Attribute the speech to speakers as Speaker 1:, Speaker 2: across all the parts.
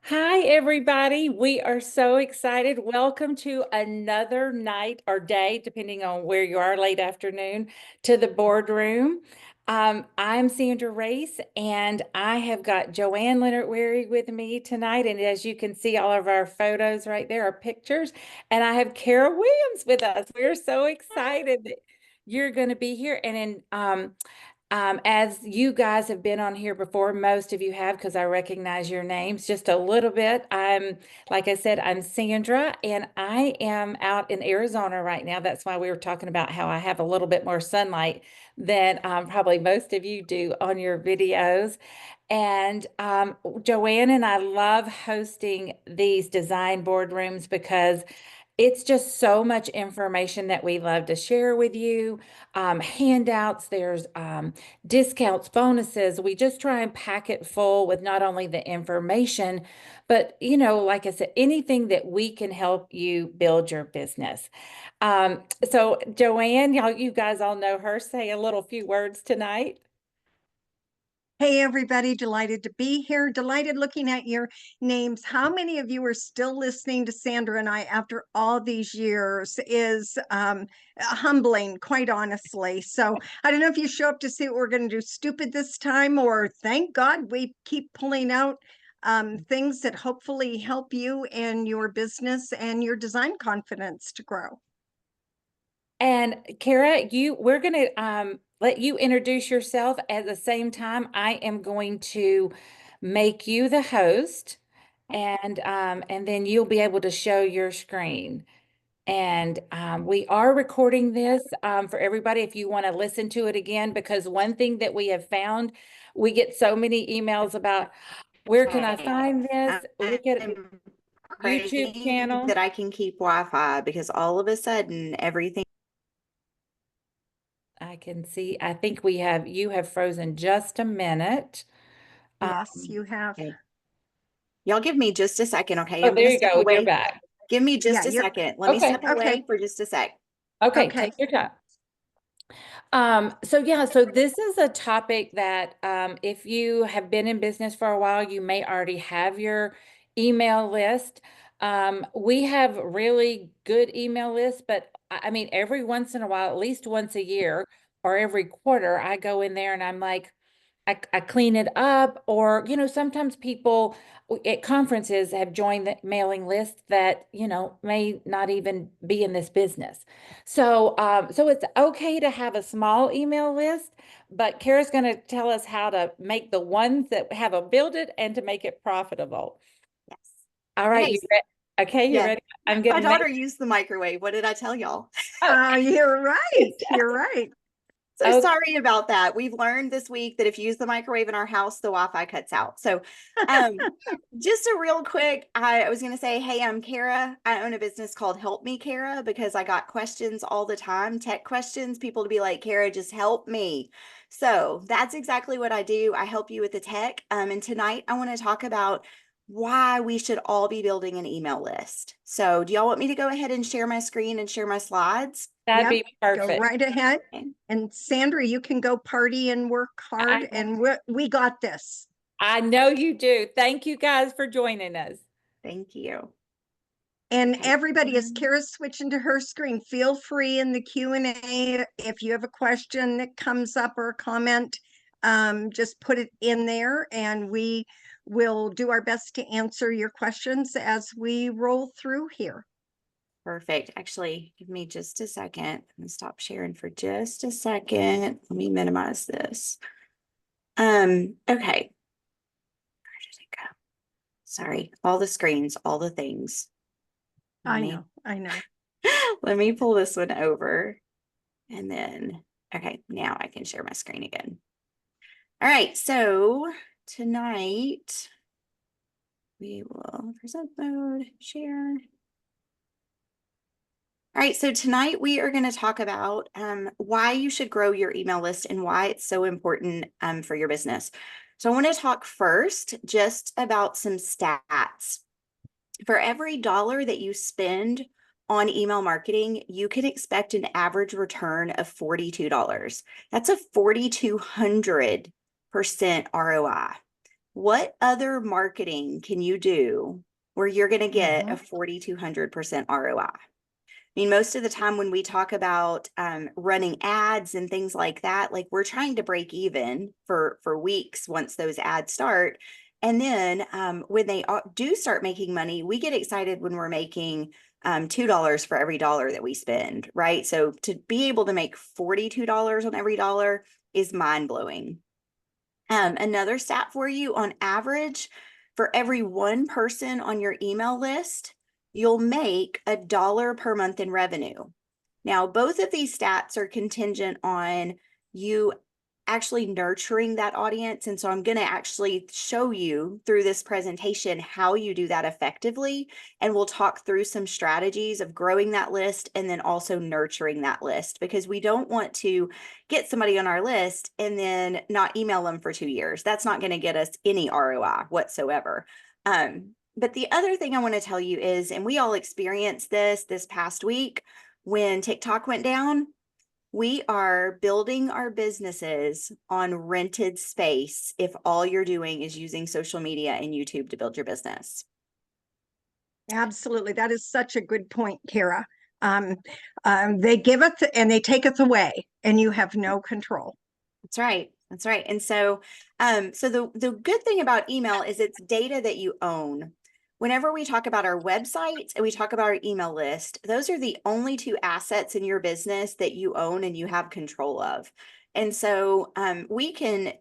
Speaker 1: Hi, everybody. We are so excited. Welcome to another night or day, depending on where you are, late afternoon, to the boardroom. I'm Sandra Race, and I have got Joanne Leonard Weary with me tonight. And as you can see, all of our photos right there are pictures. And I have Kara Williams with us. We're so excited that you're going to be here. As you guys have been on here before, most of you have, because I recognize your names just a little bit. Like I said, I'm Sandra, and I am out in Arizona right now. That's why we were talking about how I have a little bit more sunlight than probably most of you do on your videos. And Joanne and I love hosting these design boardrooms because it's just so much information that we love to share with you. Handouts, there's discounts, bonuses. We just try and pack it full with not only the information, but, like I said, anything that we can help you build your business. So, Joanne, you guys all know her. Say a little few words tonight.
Speaker 2: Hey, everybody, delighted to be here. Delighted looking at your names. How many of you are still listening to Sandra and I after all these years is humbling, quite honestly. So I don't know if you show up to see what we're going to do stupid this time, or thank God we keep pulling out things that hopefully help you and your business and your design confidence to grow.
Speaker 1: And Kara, we're going to let you introduce yourself. At the same time, I am going to make you the host, and then you'll be able to show your screen. And we are recording this for everybody if you want to listen to it again, because one thing that we have found, we get so many emails about where can I
Speaker 3: Okay.
Speaker 1: find this? Look at
Speaker 3: I'm
Speaker 1: YouTube
Speaker 3: praying
Speaker 1: channel.
Speaker 3: that I can keep Wi-Fi because all of a sudden everything.
Speaker 1: I can see, I think you have frozen just a minute.
Speaker 2: Yes, you have.
Speaker 3: Okay. Y'all give me just a second, okay?
Speaker 1: Oh,
Speaker 3: I'm
Speaker 1: there
Speaker 3: gonna
Speaker 1: you
Speaker 3: step
Speaker 1: go. You're
Speaker 3: away.
Speaker 1: back.
Speaker 3: Give me
Speaker 2: Yeah,
Speaker 3: just a
Speaker 2: you're
Speaker 3: second. Let me
Speaker 1: Okay.
Speaker 3: step
Speaker 2: okay.
Speaker 3: away for just a sec.
Speaker 1: Okay.
Speaker 2: Okay.
Speaker 1: Take your time. So this is a topic that if you have been in business for a while, you may already have your email list. We have really good email lists, but I mean, every once in a while, at least once a year or every quarter, I go in there and I'm like, I clean it up, or sometimes people at conferences have joined the mailing list that may not even be in this business. So it's okay to have a small email list, but Kara's going to tell us how to make the ones that have a build it and to make it profitable.
Speaker 3: Yes.
Speaker 1: All right,
Speaker 3: Okay.
Speaker 1: you ready? Okay, you
Speaker 3: Yeah.
Speaker 1: ready? I'm going
Speaker 3: My
Speaker 1: to name.
Speaker 3: daughter used the microwave. What did I tell y'all?
Speaker 1: Oh,
Speaker 2: You're right. You're right.
Speaker 3: So
Speaker 1: okay.
Speaker 3: sorry about that. We've learned this week that if you use the microwave in our house, the Wi-Fi cuts out. So um just a real quick, I was gonna say, hey, I'm Kara. I own a business called Help Me Kara because I got questions all the time, tech questions, people to be like, Kara, just help me. So that's exactly what I do. I help you with the tech. And tonight I want to talk about why we should all be building an email list. So do y'all want me to go ahead and share my screen and share my slides?
Speaker 1: That'd
Speaker 2: Yep,
Speaker 1: be
Speaker 2: go
Speaker 1: perfect.
Speaker 2: right ahead.
Speaker 3: Okay.
Speaker 2: And Sandra, you can go party and work hard,
Speaker 1: I,
Speaker 2: and we got this.
Speaker 1: I know you do. Thank you guys for joining us.
Speaker 3: Thank you.
Speaker 2: And
Speaker 3: Okay.
Speaker 2: everybody, as Kara's switching to her screen, feel free in the Q&A if you have a question that comes up or a comment, just put it in there, and we will do our best to answer your questions as we roll through here.
Speaker 3: Perfect. Actually, give me just a second. I'm gonna stop sharing for just a second. Let me minimize this. Okay. Where did it go? Sorry, all the screens, all the things. Let
Speaker 2: I
Speaker 3: me
Speaker 2: know, I know.
Speaker 3: let me pull this one over and then okay, now I can share my screen again. All right, so tonight we will present mode, share. All right, so tonight we are going to talk about why you should grow your email list and why it's so important for your business. So I want to talk first just about some stats. For every dollar that you spend on email marketing, you can expect an average return of $42. That's a 4,200% ROI. what other marketing can you do where you're going to get a 4,200% ROI? I mean, most of the time when we talk about running ads and things like that, like we're trying to break even for weeks once those ads start. And then when they do start making money, we get excited when we're making $2 for every dollar that we spend, right? So to be able to make $42 on every dollar is mind blowing. Another stat for you, on average, for every one person on your email list, you'll make $1 per month in revenue. Now, both of these stats are contingent on you actually nurturing that audience. And so I'm going to actually show you through this presentation how you do that effectively. And we'll talk through some strategies of growing that list and then also nurturing that list, because we don't want to get somebody on our list and then not email them for 2 years. That's not going to get us any ROI whatsoever. But the other thing I want to tell you is, and we all experienced this past week when TikTok went down, we are building our businesses on rented space if all you're doing is using social media and YouTube to build your business.
Speaker 2: Absolutely. That is such a good point, Kara. They give it and they take it away, and you have no control.
Speaker 3: That's right. That's right. And so, the good thing about email is it's data that you own. Whenever we talk about our website and we talk about our email list, those are the only two assets in your business that you own and you have control of. And so we can,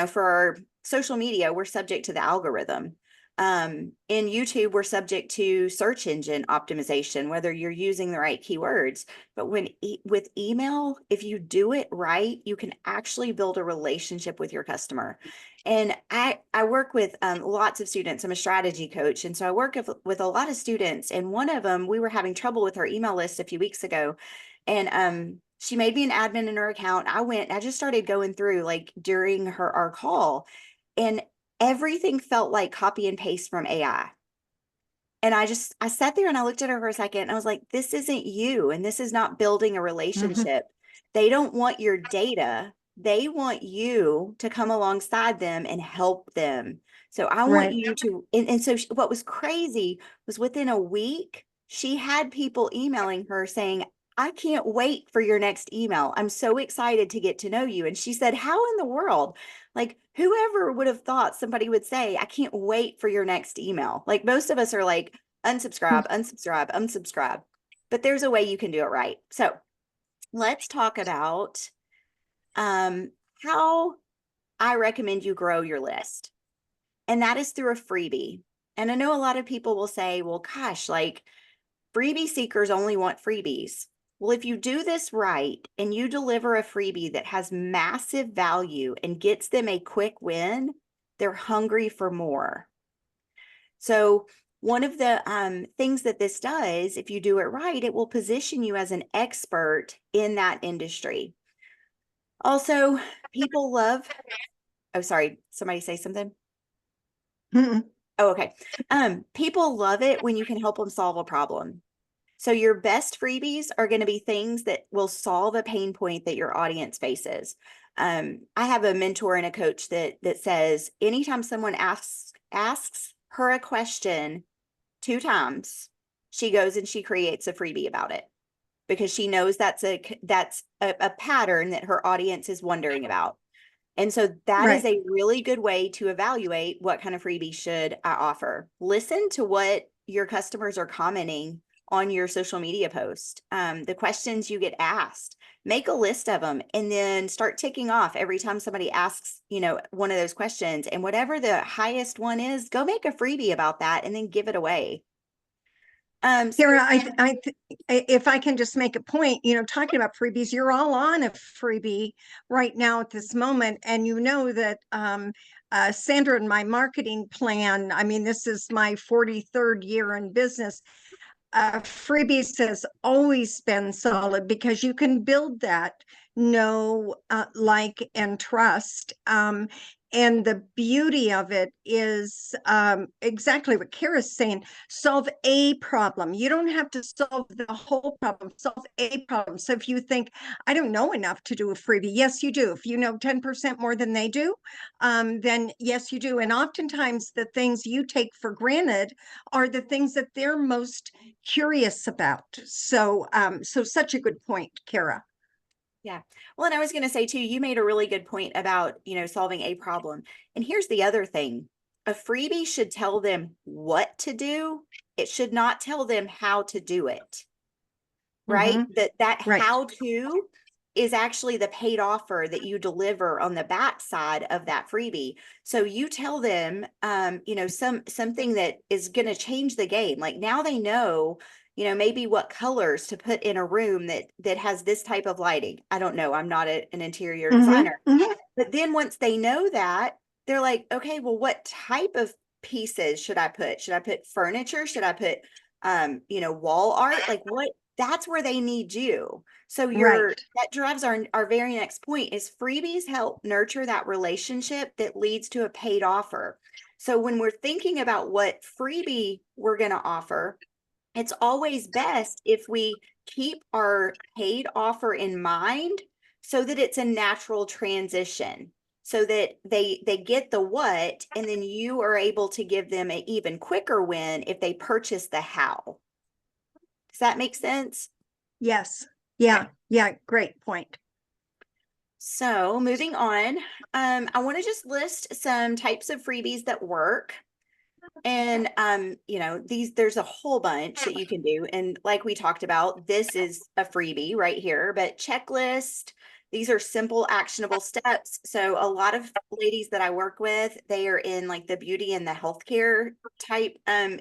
Speaker 3: for our social media, we're subject to the algorithm. In YouTube, we're subject to search engine optimization, whether you're using the right keywords. But with email, if you do it right, you can actually build a relationship with your customer. And I work with lots of students. I'm a strategy coach. And so I work with a lot of students. And one of them, we were having trouble with her email list a few weeks ago. And she made me an admin in her account. I just started going through like during our call, and everything felt like copy and paste from AI. And I sat there and I looked at her for a second and I was like, this isn't you. And this is not building a relationship. They don't want your data. They want you to come alongside them and help them. So I want you to, and so what was crazy was within a week, she had people emailing her saying, I can't wait for your next email. I'm so excited to get to know you. And she said, how in the world? Like, whoever would have thought somebody would say, I can't wait for your next email. Like, most of us are like, unsubscribe, unsubscribe, unsubscribe. But there's a way you can do it right. So let's talk about how I recommend you grow your list. And that is through a freebie. And I know a lot of people will say, well, gosh, like freebie seekers only want freebies. Well, if you do this right and you deliver a freebie that has massive value and gets them a quick win, they're hungry for more. So one of the things that this does, if you do it right, it will position you as an expert in that industry. Also, people love, oh, sorry, somebody say something? Oh, okay. People love it when you can help them solve a problem. So your best freebies are going to be things that will solve a pain point that your audience faces. I have a mentor and a coach that says anytime someone asks her a question 2 times, she goes and she creates a freebie about it, because she knows that's a pattern that her audience is wondering about. And so that is a really good way to evaluate what kind of freebie should I offer. Listen to what your customers are commenting on your social media post, the questions you get asked, make a list of them, and then start ticking off every time somebody asks, one of those questions. And whatever the highest one is, go make a freebie about that and then give it away.
Speaker 2: Kara, if I can just make a point, talking about freebies, you're all on a freebie right now at this moment. And you know that Sandra and my marketing plan, I mean, this is my 43rd year in business. Freebies has always been solid because you can build that know, like, and trust. And the beauty of it is exactly what Kara's saying. Solve a problem. You don't have to solve the whole problem. Solve a problem. So if you think, I don't know enough to do a freebie, yes, you do. If you know 10% more than they do, then yes, you do. And oftentimes the things you take for granted are the things that they're most curious about. So, so such a good point, Kara.
Speaker 3: Yeah. Well, and I was going to say too, you made a really good point about, solving a problem. And here's the other thing. A freebie should tell them what to do. It should not tell them how to do it, right?
Speaker 2: Mhm.
Speaker 3: That
Speaker 2: Right.
Speaker 3: how to is actually the paid offer that you deliver on the back side of that freebie. So you tell them, something that is going to change the game. Like now they know, maybe what colors to put in a room that has this type of lighting. I don't know. I'm not an interior
Speaker 2: Mhm.
Speaker 3: designer.
Speaker 2: Mhm.
Speaker 3: But then once they know that, they're like, okay, well, what type of pieces should I put? Should I put furniture? Should I put, wall art? Like what? That's where they need you. So
Speaker 2: Right.
Speaker 3: that drives our very next point is freebies help nurture that relationship that leads to a paid offer. So when we're thinking about what freebie we're going to offer, it's always best if we keep our paid offer in mind so that it's a natural transition, so that they get the what, and then you are able to give them an even quicker win if they purchase the how. Does that make sense?
Speaker 2: Yes. Yeah.
Speaker 3: Okay.
Speaker 2: Yeah. Great point.
Speaker 3: So moving on, I want to just list some types of freebies that work. And there's a whole bunch that you can do. And like we talked about, this is a freebie right here, but checklist, these are simple, actionable steps. So a lot of ladies that I work with, they are in like the beauty and the healthcare type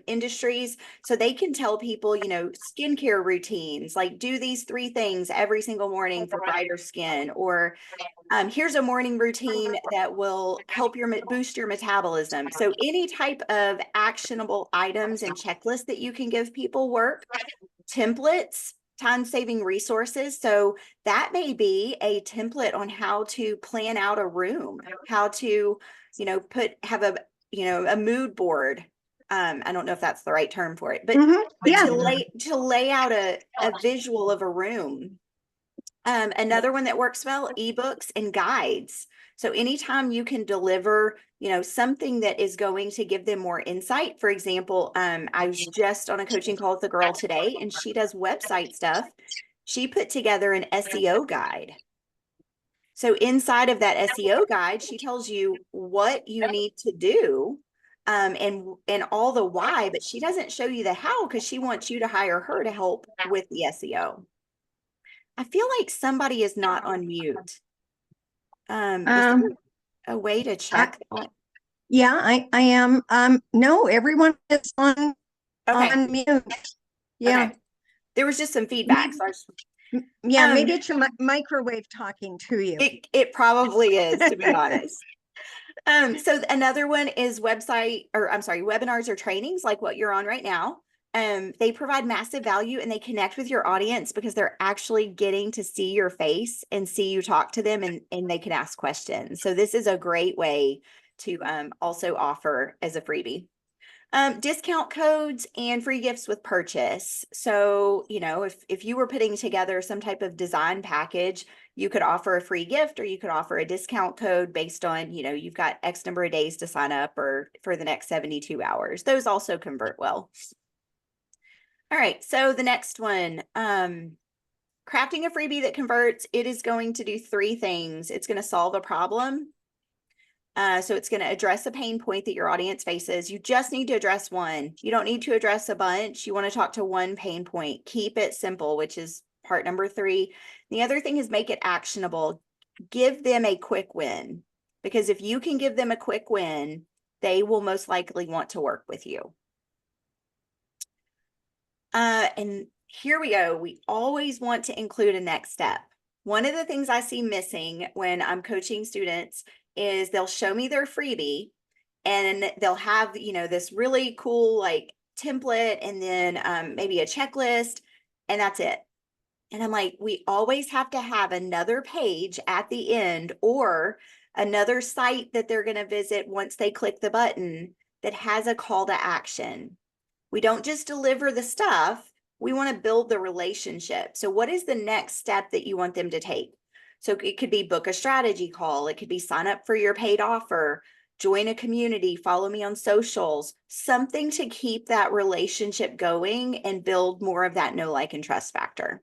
Speaker 3: industries. So they can tell people, skincare routines, like do these 3 things every single morning for brighter skin, or here's a morning routine that will help boost your metabolism. So any type of actionable items and checklists that you can give people work. Templates, time-saving resources. So that may be a template on how to plan out a room, how to, have a mood board. I don't know if that's the right term for it, but
Speaker 2: Yeah.
Speaker 3: to lay out a visual of a room. Another one that works well, ebooks and guides. So anytime you can deliver, something that is going to give them more insight. For example, I was just on a coaching call with a girl today, and she does website stuff. She put together an SEO guide. So inside of that SEO guide, she tells you what you need to do, and all the why, but she doesn't show you the how because she wants you to hire her to help with the SEO. I feel like somebody is not on mute. Is there
Speaker 2: Um,
Speaker 3: a way to
Speaker 2: I,
Speaker 3: check that?
Speaker 2: yeah, I am. No, everyone is
Speaker 3: Okay,
Speaker 2: on mute. Yeah.
Speaker 3: okay. There was just some feedback. So
Speaker 2: Yeah,
Speaker 3: um,
Speaker 2: maybe it's your microwave talking to you.
Speaker 3: it probably is, to be honest. So another one is webinars or trainings like what you're on right now. They provide massive value and they connect with your audience because they're actually getting to see your face and see you talk to them, and they can ask questions. So this is a great way to also offer as a freebie. Discount codes and free gifts with purchase. So, if you were putting together some type of design package, you could offer a free gift or you could offer a discount code based on, you've got X number of days to sign up or for the next 72 hours. Those also convert well. All right. So the next one, crafting a freebie that converts, it is going to do 3 things. It's going to solve a problem. So it's going to address a pain point that your audience faces. You just need to address one. You don't need to address a bunch. You want to talk to one pain point. Keep it simple, which is part number 3. The other thing is make it actionable. Give them a quick win, because if you can give them a quick win, they will most likely want to work with you. And here we go. We always want to include a next step. One of the things I see missing when I'm coaching students is they'll show me their freebie and they'll have, this really cool like template and then maybe a checklist, and that's it. And I'm like, we always have to have another page at the end, or another site that they're going to visit once they click the button that has a call to action. We don't just deliver the stuff, we want to build the relationship. So what is the next step that you want them to take? So it could be book a strategy call, it could be sign up for your paid offer, join a community, follow me on socials, something to keep that relationship going and build more of that know, like, and trust factor.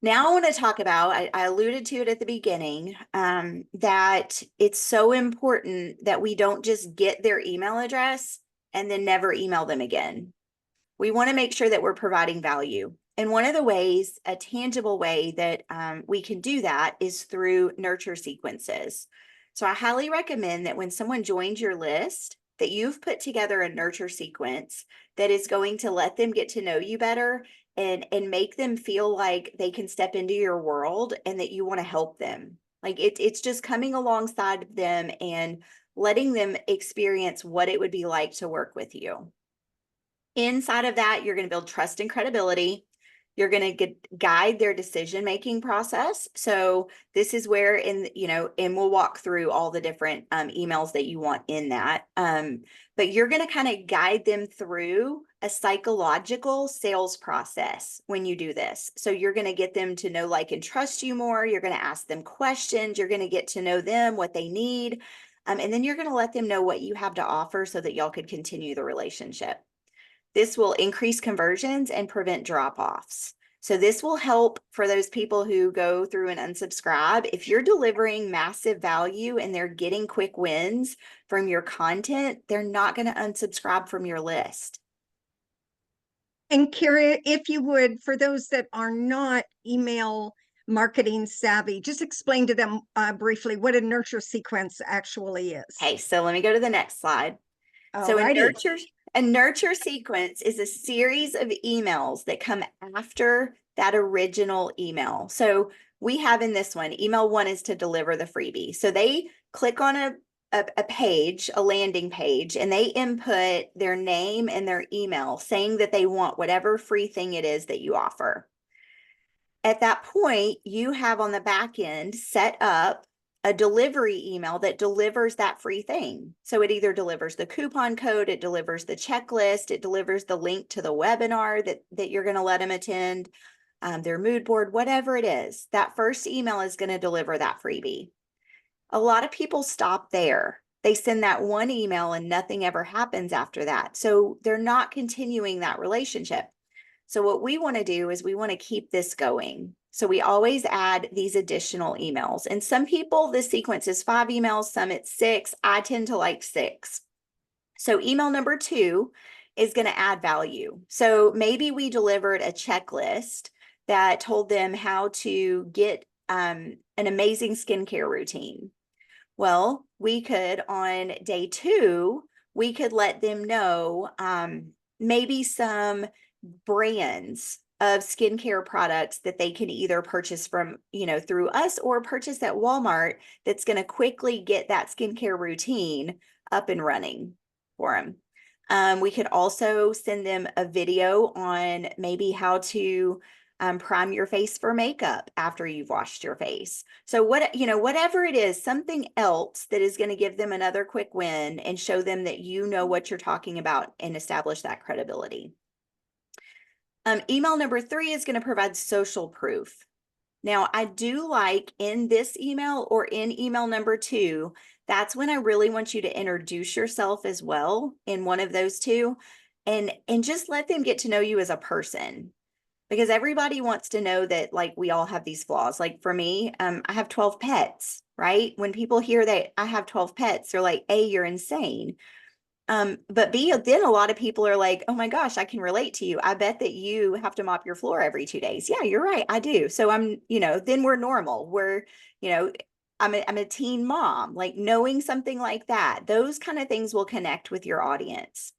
Speaker 3: Now I want to talk about, I alluded to it at the beginning, that it's so important that we don't just get their email address and then never email them again. We want to make sure that we're providing value. And one of the ways, a tangible way that we can do that is through nurture sequences. So I highly recommend that when someone joins your list, that you've put together a nurture sequence that is going to let them get to know you better and make them feel like they can step into your world and that you want to help them. Like it's just coming alongside them and letting them experience what it would be like to work with you. Inside of that, you're going to build trust and credibility. You're going to guide their decision-making process. So this is where and we'll walk through all the different emails that you want in that. But you're going to kind of guide them through a psychological sales process when you do this. So you're going to get them to know, like, and trust you more. You're going to ask them questions. You're going to get to know them, what they need. And then you're going to let them know what you have to offer so that y'all could continue the relationship. This will increase conversions and prevent drop-offs. So this will help for those people who go through and unsubscribe. If you're delivering massive value and they're getting quick wins from your content, they're not going to unsubscribe from your list.
Speaker 2: And Kara, if you would, for those that are not email marketing savvy, just explain to them briefly what a nurture sequence actually is.
Speaker 3: Okay, so let me go to the next slide. So a nurture sequence is a series of emails that come after that original email. So we have in this one, email 1 is to deliver the freebie. So they click on a page, a landing page, and they input their name and their email saying that they want whatever free thing it is that you offer. At that point, you have on the back end set up a delivery email that delivers that free thing. So it either delivers the coupon code, it delivers the checklist, it delivers the link to the webinar that you're going to let them attend, their mood board, whatever it is. That first email is going to deliver that freebie. A lot of people stop there. They send that one email and nothing ever happens after that. So they're not continuing that relationship. So what we want to do is we want to keep this going. So we always add these additional emails. And some people, this sequence is 5 emails, some it's 6. I tend to like 6. So email number 2 is going to add value. So maybe we delivered a checklist that told them how to get an amazing skincare routine. Well, we could, on day 2, we could let them know maybe some brands of skincare products that they can either purchase from, through us or purchase at Walmart that's going to quickly get that skincare routine up and running for them. We could also send them a video on maybe how to prime your face for makeup after you've washed your face. So whatever it is, something else that is going to give them another quick win and show them that you know what you're talking about and establish that credibility. Email number 3 is going to provide social proof. Now, I do like in this email or in email number 2, that's when I really want you to introduce yourself as well in one of those two and just let them get to know you as a person. Because everybody wants to know that, like, we all have these flaws. Like for me, I have 12 pets, right? When people hear that I have 12 pets, they're like, A, you're insane. But B, then a lot of people are like, oh my gosh, I can relate to you. I bet that you have to mop your floor every 2 days. Yeah, you're right. I do. So then we're normal. I'm a teen mom, like knowing something like that. Those kind of things will connect with your audience.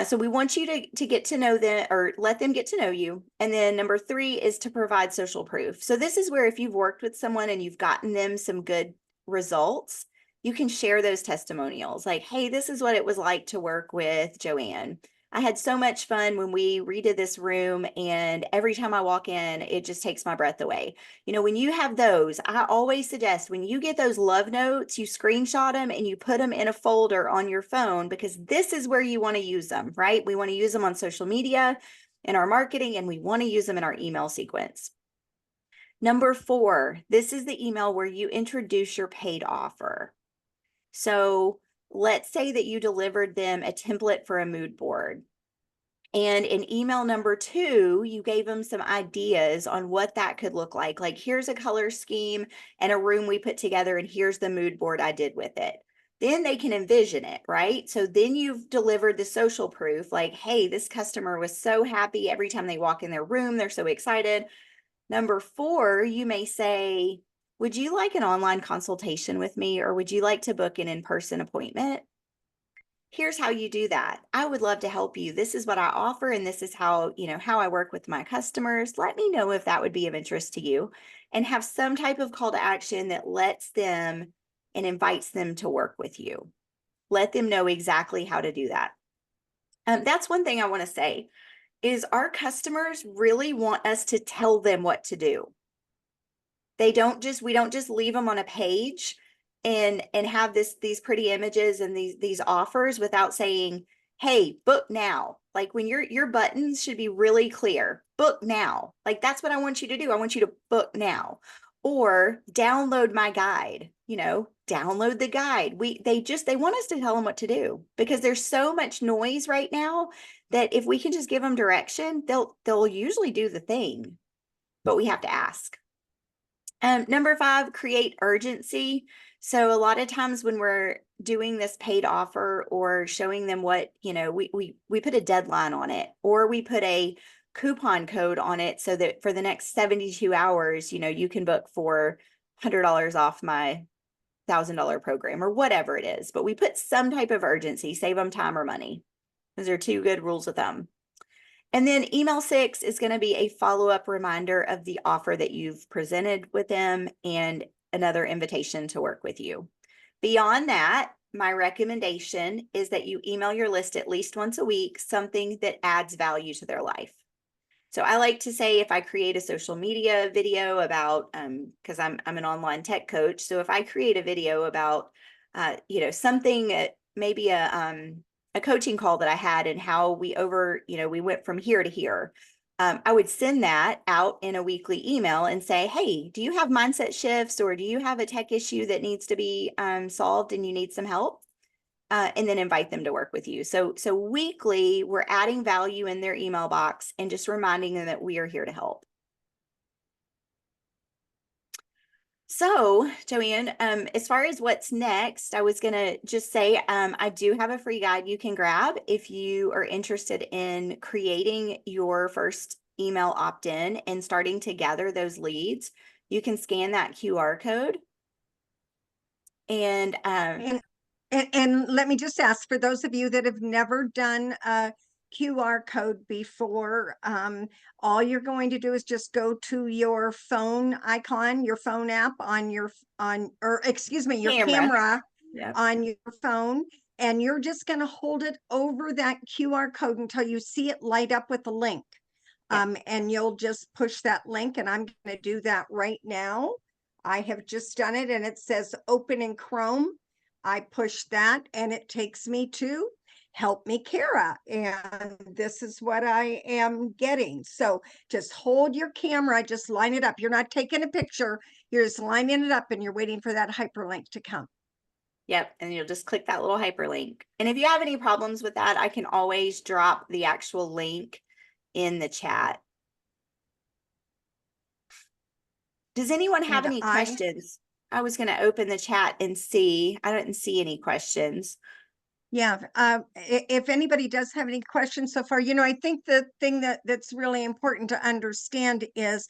Speaker 3: So we want you to get to know them or let them get to know you. And then number 3 is to provide social proof. So this is where if you've worked with someone and you've gotten them some good results, you can share those testimonials like, hey, this is what it was like to work with Joanne. I had so much fun when we redid this room, and every time I walk in, it just takes my breath away. You know, when you have those, I always suggest when you get those love notes, you screenshot them and you put them in a folder on your phone, because this is where you want to use them, right? We want to use them on social media, in our marketing, and we want to use them in our email sequence. Number 4, this is the email where you introduce your paid offer. So let's say that you delivered them a template for a mood board. And in email number 2, you gave them some ideas on what that could look like. Like, here's a color scheme and a room we put together, and here's the mood board I did with it. Then they can envision it, right? So then you've delivered the social proof, like, hey, this customer was so happy every time they walk in their room, they're so excited. Number 4, you may say, would you like an online consultation with me, or would you like to book an in-person appointment? Here's how you do that. I would love to help you. This is what I offer, and this is how, how I work with my customers. Let me know if that would be of interest to you, and have some type of call to action that lets them and invites them to work with you. Let them know exactly how to do that. That's one thing I want to say is our customers really want us to tell them what to do. We don't just leave them on a page and have these pretty images and these offers without saying, hey, book now. Like, when your buttons should be really clear, book now. Like, that's what I want you to do. I want you to book now, or download my guide, download the guide. They want us to tell them what to do, because there's so much noise right now that if we can just give them direction, they'll usually do the thing, but we have to ask. Number 5, create urgency. So a lot of times when we're doing this paid offer or showing them what, we put a deadline on it, or we put a coupon code on it, so that for the next 72 hours, you can book for $100 off my $1,000 program, or whatever it is. But we put some type of urgency, save them time or money. Those are 2 good rules of thumb. And then email 6 is going to be a follow-up reminder of the offer that you've presented with them, and another invitation to work with you. Beyond that, my recommendation is that you email your list at least once a week, something that adds value to their life. So I like to say, if I create a social media video about, because I'm an online tech coach, so if I create a video about, something, maybe a coaching call that I had, and how we went from here to here, I would send that out in a weekly email and say, hey, do you have mindset shifts, or do you have a tech issue that needs to be solved and you need some help? And then invite them to work with you. So weekly, we're adding value in their email box and just reminding them that we are here to help. So, Joanne, as far as what's next, I was going to just say, I do have a free guide you can grab if you are interested in creating your first email opt-in and starting to gather those leads. You can scan that QR code. And
Speaker 2: let me just ask, for those of you that have never done a QR code before, all you're going to do is just go to your phone icon, your phone app on your camera
Speaker 3: Yep.
Speaker 2: on your phone, and you're just going to hold it over that QR code until you see it light up with a link.
Speaker 3: Yep.
Speaker 2: And you'll just push that link, and I'm going to do that right now. I have just done it, and it says open in Chrome. I push that, and it takes me to Help Me Kara, and this is what I am getting. So just hold your camera, just line it up. You're not taking a picture, you're just lining it up, and you're waiting for that hyperlink to come.
Speaker 3: Yep. And you'll just click that little hyperlink. And if you have any problems with that, I can always drop the actual link in the chat. Does anyone have any questions? I was going to open the chat and see. I didn't see any questions.
Speaker 2: Yeah, if anybody does have any questions so far, I think the thing that's really important to understand is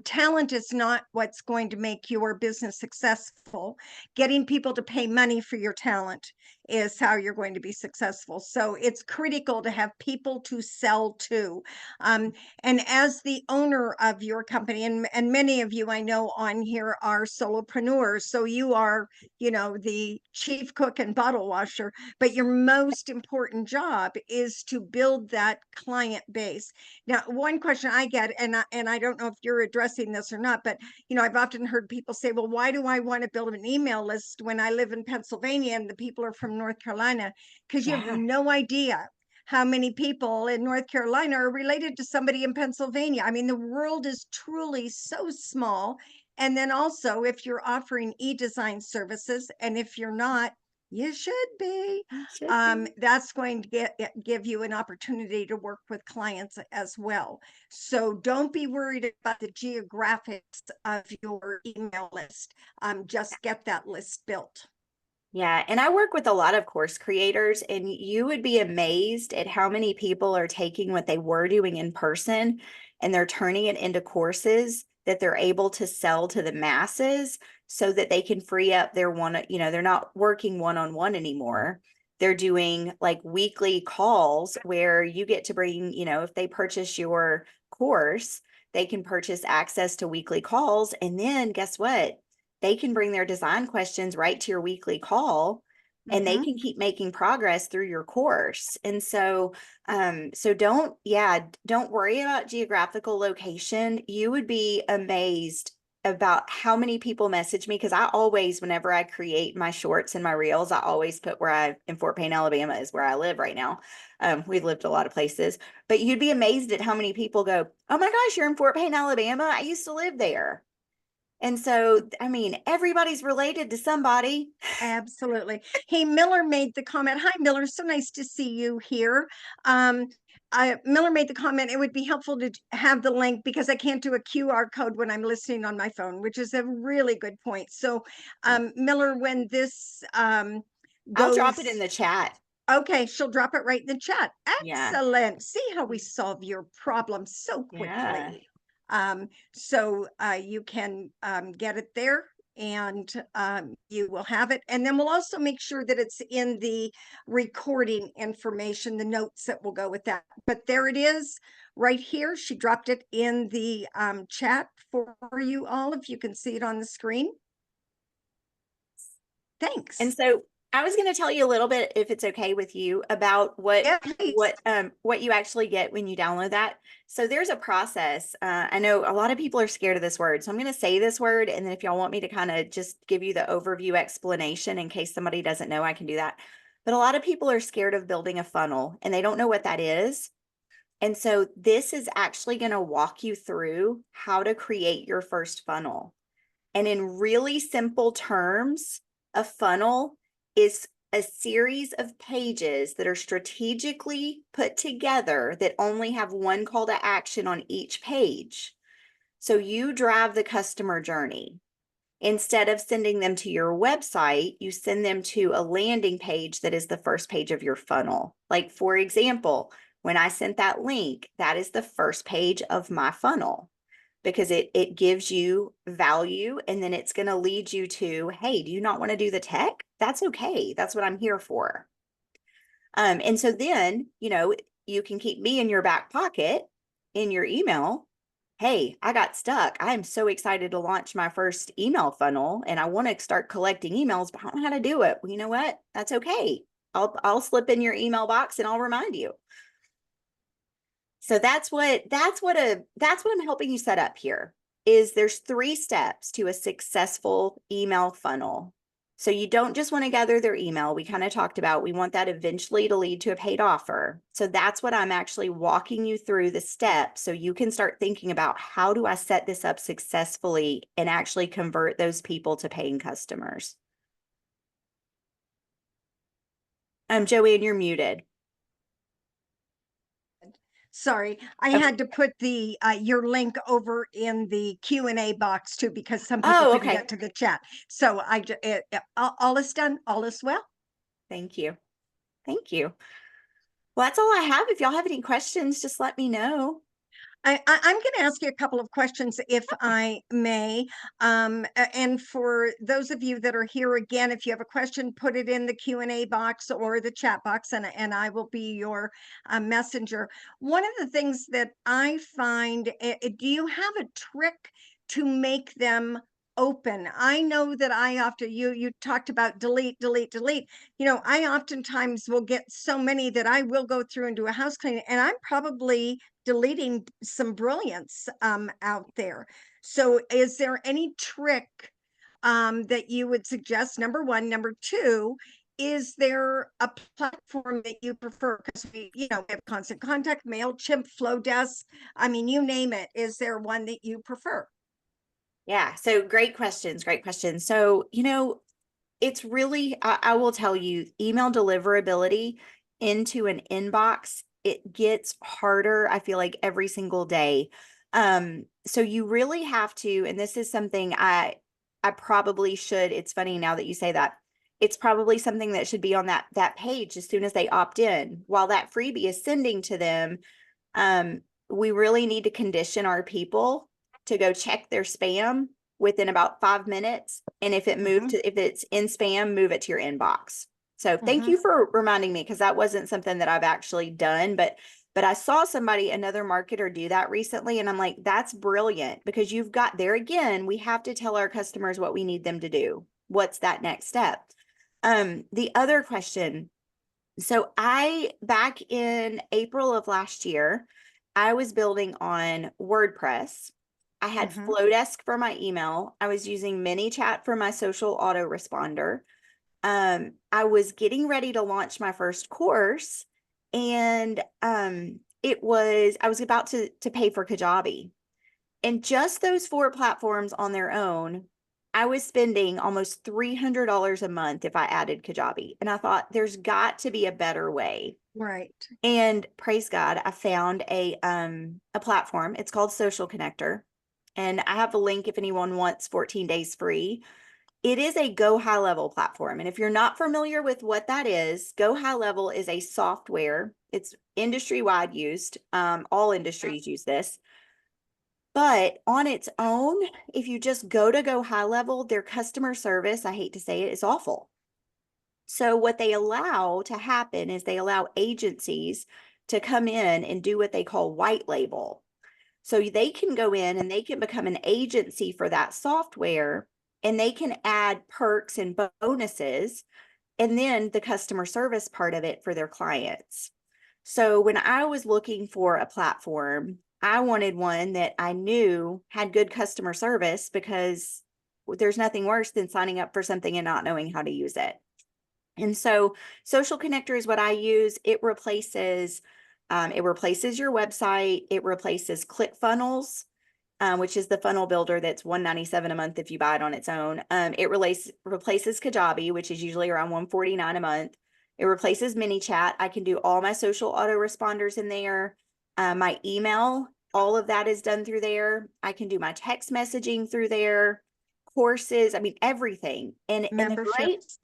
Speaker 2: Talent is not what's going to make your business successful. Getting people to pay money for your talent is how you're going to be successful. So it's critical to have people to sell to. Um, and as the owner of your company, and many of you I know on here are solopreneurs, so you are, the chief cook and bottle washer, but your most important job is to build that client base. Now, one question I get, and I don't know if you're addressing this or not, but I've often heard people say, well, why do I want to build an email list when I live in Pennsylvania and the people are from North Carolina? Because you have
Speaker 3: Yeah.
Speaker 2: no idea how many people in North Carolina are related to somebody in Pennsylvania. I mean, the world is truly so small. And then also, if you're offering e-design services, and if you're not, you should be.
Speaker 3: It should be.
Speaker 2: That's going to give you an opportunity to work with clients as well. So don't be worried about the geographics of your email list. Just get that list built.
Speaker 3: Yeah, and I work with a lot of course creators, and you would be amazed at how many people are taking what they were doing in person and they're turning it into courses that they're able to sell to the masses so that they can free up their they're not working one-on-one anymore. They're doing like weekly calls where you get to bring, if they purchase your course, they can purchase access to weekly calls. And then guess what? They can bring their design questions right to your weekly call, and they
Speaker 2: Mhm.
Speaker 3: can keep making progress through your course. And so don't worry about geographical location. You would be amazed about how many people message me, because I always, whenever I create my shorts and my reels, I always put where I in Fort Payne, Alabama is where I live right now. We've lived a lot of places, but you'd be amazed at how many people go, oh my gosh, you're in Fort Payne, Alabama. I used to live there. And so, I mean, everybody's related to somebody.
Speaker 2: Absolutely. Hey, Miller made the comment. Hi, Miller. So nice to see you here. Um, Miller made the comment, it would be helpful to have the link because I can't do a QR code when I'm listening on my phone, which is a really good point. So,
Speaker 3: Yeah.
Speaker 2: Miller, when this
Speaker 3: I'll drop it in
Speaker 2: goes,
Speaker 3: the chat.
Speaker 2: okay, she'll drop it right in the chat.
Speaker 3: Yeah.
Speaker 2: Excellent. See how we solve your problem so
Speaker 3: Yeah.
Speaker 2: quickly. So you can get it there and you will have it. And then we'll also make sure that it's in the recording information, the notes that will go with that. But there it is right here. She dropped it in the chat for you all, if you can see it on the screen.
Speaker 3: And
Speaker 2: Thanks.
Speaker 3: so I was going to tell you a little bit, if it's okay with you, about
Speaker 2: Yeah, please.
Speaker 3: what you actually get when you download that. So there's a process. I know a lot of people are scared of this word, so I'm going to say this word, and then if y'all want me to kind of just give you the overview explanation in case somebody doesn't know, I can do that. But a lot of people are scared of building a funnel, and they don't know what that is. And so this is actually going to walk you through how to create your first funnel. And in really simple terms, a funnel is a series of pages that are strategically put together that only have one call to action on each page. So you drive the customer journey. Instead of sending them to your website, you send them to a landing page that is the first page of your funnel. Like, for example, when I sent that link, that is the first page of my funnel, because it gives you value, and then it's going to lead you to, hey, do you not want to do the tech? That's okay. That's what I'm here for. And so then, you can keep me in your back pocket in your email. Hey, I got stuck. I'm so excited to launch my first email funnel and I want to start collecting emails, but I don't know how to do it. Well, you know what? That's okay. I'll slip in your email box and I'll remind you. So that's what I'm helping you set up here. Is there's 3 steps to a successful email funnel. So you don't just want to gather their email. We kind of talked about, we want that eventually to lead to a paid offer. So that's what I'm actually walking you through the steps so you can start thinking about, how do I set this up successfully and actually convert those people to paying customers? Joanne, you're muted.
Speaker 2: Sorry, I
Speaker 3: Okay.
Speaker 2: had to put the your link over in the Q&A box too, because some people
Speaker 3: Oh,
Speaker 2: couldn't
Speaker 3: okay.
Speaker 2: get to the chat. So all is done, all is well.
Speaker 3: Thank you. Thank you. Well, that's all I have. If y'all have any questions, just let me know.
Speaker 2: I'm going to ask you a couple of questions, if I may. And for those of you that are here again, if you have a question, put it in the Q&A box or the chat box, and I will be your messenger. One of the things that I find, do you have a trick to make them open? I know that I often, you talked about delete, delete, delete. You know, I oftentimes will get so many that I will go through and do a house cleaning, and I'm probably deleting some brilliance out there. So is there any trick that you would suggest? Number one. Number two, is there a platform that you prefer? Because we have Constant Contact, MailChimp, Flowdesk. I mean, you name it. Is there one that you prefer?
Speaker 3: Yeah, so great questions, great questions. So, it's really, I will tell you, email deliverability into an inbox, it gets harder, I feel like every single day. So you really have to, and this is something I probably should, it's funny now that you say that, it's probably something that should be on that page as soon as they opt in. While that freebie is sending to them, um, we really need to condition our people to go check their spam within about 5 minutes. And if if it's in spam, move it to your inbox. So thank you for reminding me, because that wasn't something that I've actually done, but I saw somebody, another marketer, do that recently. And I'm like, that's brilliant, because you've got there again, we have to tell our customers what we need them to do. What's that next step? The other question, so back in April of last year, I was building on WordPress. I had Flowdesk for my email. I was using ManyChat for my social autoresponder. I was getting ready to launch my first course, and I was about to pay for Kajabi. And just those 4 platforms on their own, I was spending almost $300 a month if I added Kajabi. And I thought, there's got to be a better way.
Speaker 2: Right.
Speaker 3: And praise God, I found a platform. It's called Social Connector. And I have a link if anyone wants 14 days free. It is a Go High Level platform. And if you're not familiar with what that is, Go High Level is a software. It's industry-wide used. All industries use this. But on its own, if you just go high level, their customer service, I hate to say it, is awful. So what they allow to happen is they allow agencies to come in and do what they call white label. So they can go in and they can become an agency for that software, and they can add perks and bonuses, and then the customer service part of it for their clients. So when I was looking for a platform, I wanted one that I knew had good customer service, because there's nothing worse than signing up for something and not knowing how to use it. And so Social Connector is what I use. It replaces your website. It replaces ClickFunnels, which is the funnel builder that's $197 a month if you buy it on its own. It replaces Kajabi, which is usually around $149 a month. It replaces ManyChat. I can do all my social autoresponders in there. My email, all of that is done through there. I can do my text messaging through there, courses, I mean, everything. And
Speaker 2: Memberships.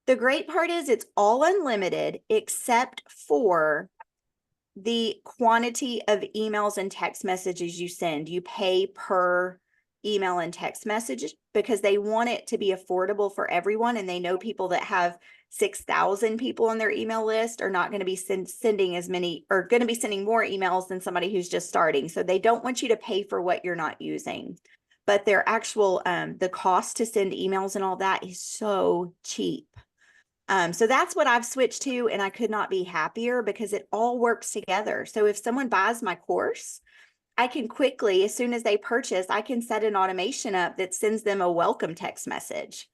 Speaker 3: the great part is it's all unlimited except for the quantity of emails and text messages you send. You pay per email and text message because they want it to be affordable for everyone. And they know people that have 6,000 people on their email list are not going to be sending as many, or going to be sending more emails than somebody who's just starting. So they don't want you to pay for what you're not using. But their actual, the cost to send emails and all that is so cheap. So that's what I've switched to, and I could not be happier because it all works together. So if someone buys my course, I can quickly, as soon as they purchase, I can set an automation up that sends them a welcome text message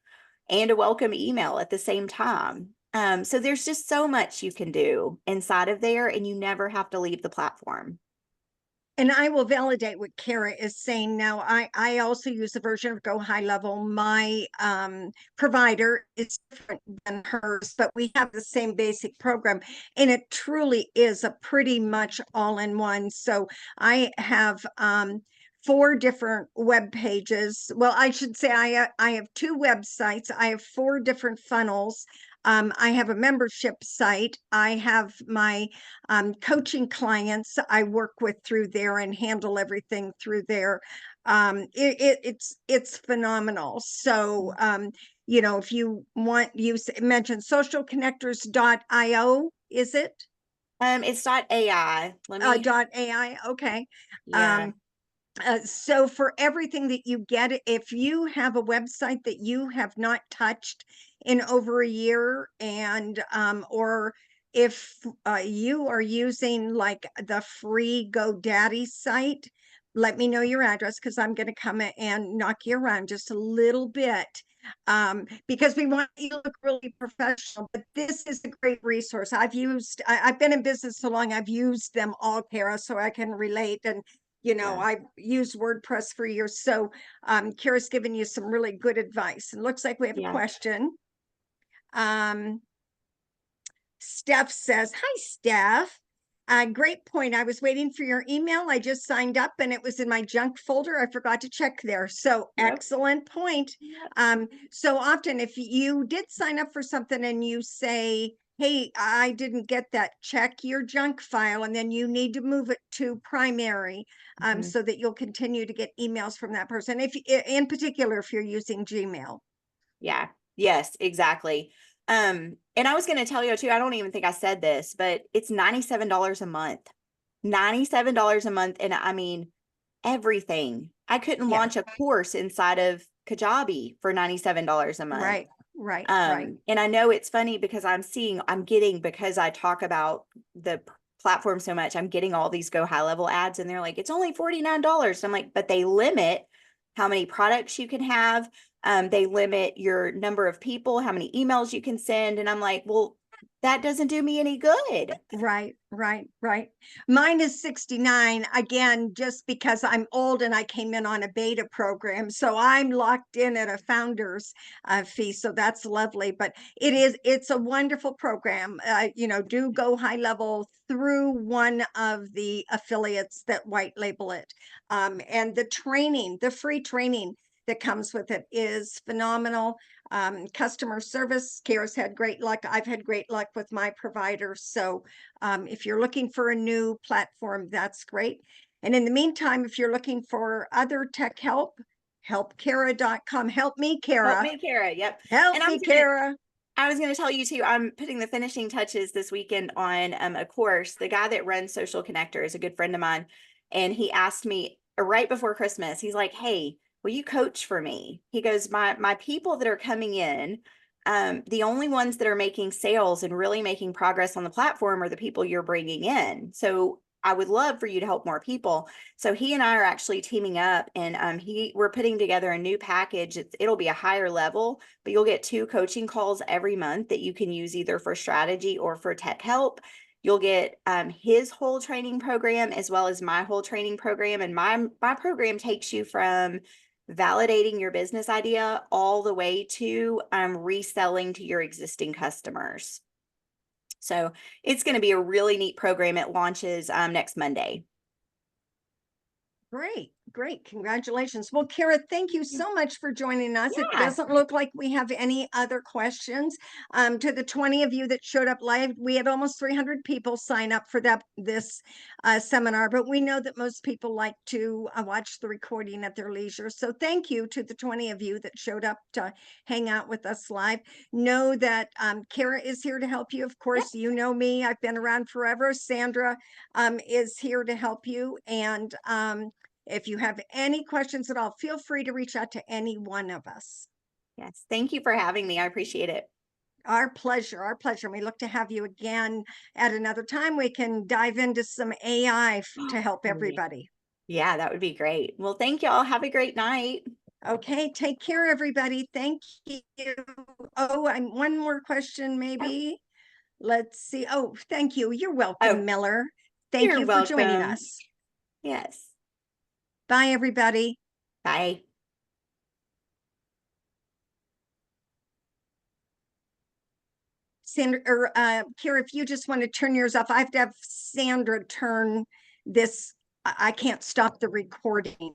Speaker 3: and a welcome email at the same time. So there's just so much you can do inside of there, and you never have to leave the platform.
Speaker 2: And I will validate what Kara is saying now. I also use a version of Go High Level. My provider is different than hers, but we have the same basic program, and it truly is a pretty much all-in-one. So I have 4 different web pages. Well, I should say I have 2 websites. I have 4 different funnels. I have a membership site. I have my coaching clients I work with through there and handle everything through there. It's phenomenal. So, you know, if you want, you mentioned socialconnectors.io, is it?
Speaker 3: It's .ai. Let me,
Speaker 2: .ai. Okay.
Speaker 3: yeah,
Speaker 2: Um, so for everything that you get, if you have a website that you have not touched in over a year, and or if you are using like the free GoDaddy site, let me know your address because I'm going to come and knock you around just a little bit, because we want you to look really professional. But this is a great resource. I've been in business so long, I've used them all, Kara, so I can relate. And you know,
Speaker 3: yeah.
Speaker 2: I've used WordPress for years. So Kara's given you some really good advice. And looks like we have a
Speaker 3: Yeah.
Speaker 2: question. Um, Steph says, hi, Steph. Great point. I was waiting for your email. I just signed up and it was in my junk folder. I forgot to check there. So
Speaker 3: Yep.
Speaker 2: excellent point. So often if you did sign up for something and you say, hey, I didn't get that, check your junk file, and then you need to move it to primary,
Speaker 3: Mhm.
Speaker 2: so that you'll continue to get emails from that person. If in particular, if you're using Gmail.
Speaker 3: Yeah. Yes, exactly. And I was going to tell you too, I don't even think I said this, but it's $97 a month. $97 a month. And I mean, everything. I couldn't
Speaker 2: Yeah,
Speaker 3: launch a course inside of Kajabi for $97 a month.
Speaker 2: right, right.
Speaker 3: And I know it's funny because I'm getting, because I talk about the platform so much, I'm getting all these Go High Level ads and they're like, it's only $49. I'm like, but they limit how many products you can have. They limit your number of people, how many emails you can send. And I'm like, well, that doesn't do me any good.
Speaker 2: Right. Mine is 69, again, just because I'm old and I came in on a beta program. So I'm locked in at a founder's fee. So that's lovely. But it's a wonderful program. You know, do Go High Level through one of the affiliates that white label it. And the training, the free training that comes with it is phenomenal. Customer service, Kara's had great luck. I've had great luck with my provider. So if you're looking for a new platform, that's great. And in the meantime, if you're looking for other tech help, helpkara.com. Help me,
Speaker 3: Help
Speaker 2: Kara.
Speaker 3: me, Kara. Yep.
Speaker 2: Help
Speaker 3: And
Speaker 2: me, Kara.
Speaker 3: I was going to tell you too, I'm putting the finishing touches this weekend on a course. The guy that runs Social Connector is a good friend of mine. And he asked me right before Christmas, he's like, hey, will you coach for me? He goes, my people that are coming in, the only ones that are making sales and really making progress on the platform are the people you're bringing in. So I would love for you to help more people. So he and I are actually teaming up, and we're putting together a new package. It'll be a higher level, but you'll get 2 coaching calls every month that you can use either for strategy or for tech help. You'll get his whole training program as well as my whole training program. And my program takes you from validating your business idea all the way to reselling to your existing customers. So it's going to be a really neat program. It launches next Monday.
Speaker 2: Great. Congratulations. Well, Kara, thank you so much for joining us. It
Speaker 3: Yeah.
Speaker 2: doesn't look like we have any other questions. To the 20 of you that showed up live, we had almost 300 people sign up for this seminar, but we know that most people like to watch the recording at their leisure. So thank you to the 20 of you that showed up to hang out with us live. Know that Kara is here to help you. Of course, you know me. I've been around forever. Sandra is here to help you. And if you have any questions at all, feel free to reach out to any one of us.
Speaker 3: Yes. Thank you for having me. I appreciate it.
Speaker 2: Our pleasure. Our pleasure. We look to have you again at another time. We can dive into some AI to help
Speaker 3: Oh, yeah.
Speaker 2: everybody.
Speaker 3: Yeah, that would be great. Well, thank y'all. Have a great night.
Speaker 2: Okay, take care, everybody. Thank you. Oh, and one more question,
Speaker 3: Oh,
Speaker 2: maybe. Let's see. Oh, thank you. You're
Speaker 3: oh,
Speaker 2: welcome, Miller. Thank
Speaker 3: you're
Speaker 2: you for joining
Speaker 3: welcome.
Speaker 2: us.
Speaker 3: Yes.
Speaker 2: Bye, everybody.
Speaker 3: Bye.
Speaker 2: Sandra, or Kira, if you just want to turn yours off, I have to have Sandra turn this. I can't stop the recording.